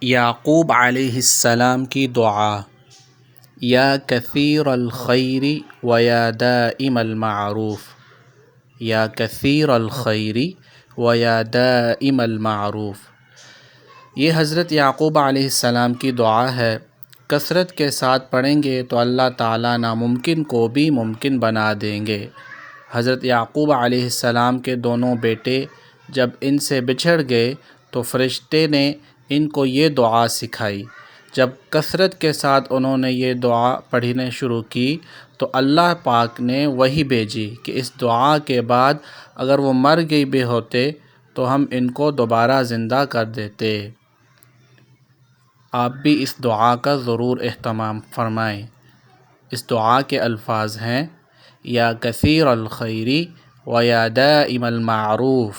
یعقوب علیہ السلام کی دعا: یا کثیر الخیر و یا دائم المعروف، یا کثیر الخیر و یا دائم المعروف۔ یہ حضرت یعقوب علیہ السلام کی دعا ہے۔ کثرت کے ساتھ پڑھیں گے تو اللہ تعالیٰ ناممکن کو بھی ممکن بنا دیں گے۔ حضرت یعقوب علیہ السلام کے دونوں بیٹے جب ان سے بچھڑ گئے تو فرشتے نے ان کو یہ دعا سکھائی۔ جب کثرت کے ساتھ انہوں نے یہ دعا پڑھنے شروع کی تو اللہ پاک نے وحی بھیجی کہ اس دعا کے بعد اگر وہ مر گئی بھی ہوتے تو ہم ان کو دوبارہ زندہ کر دیتے۔ آپ بھی اس دعا کا ضرور اہتمام فرمائیں۔ اس دعا کے الفاظ ہیں: یا کثیر الخیر و یا دائم المعروف۔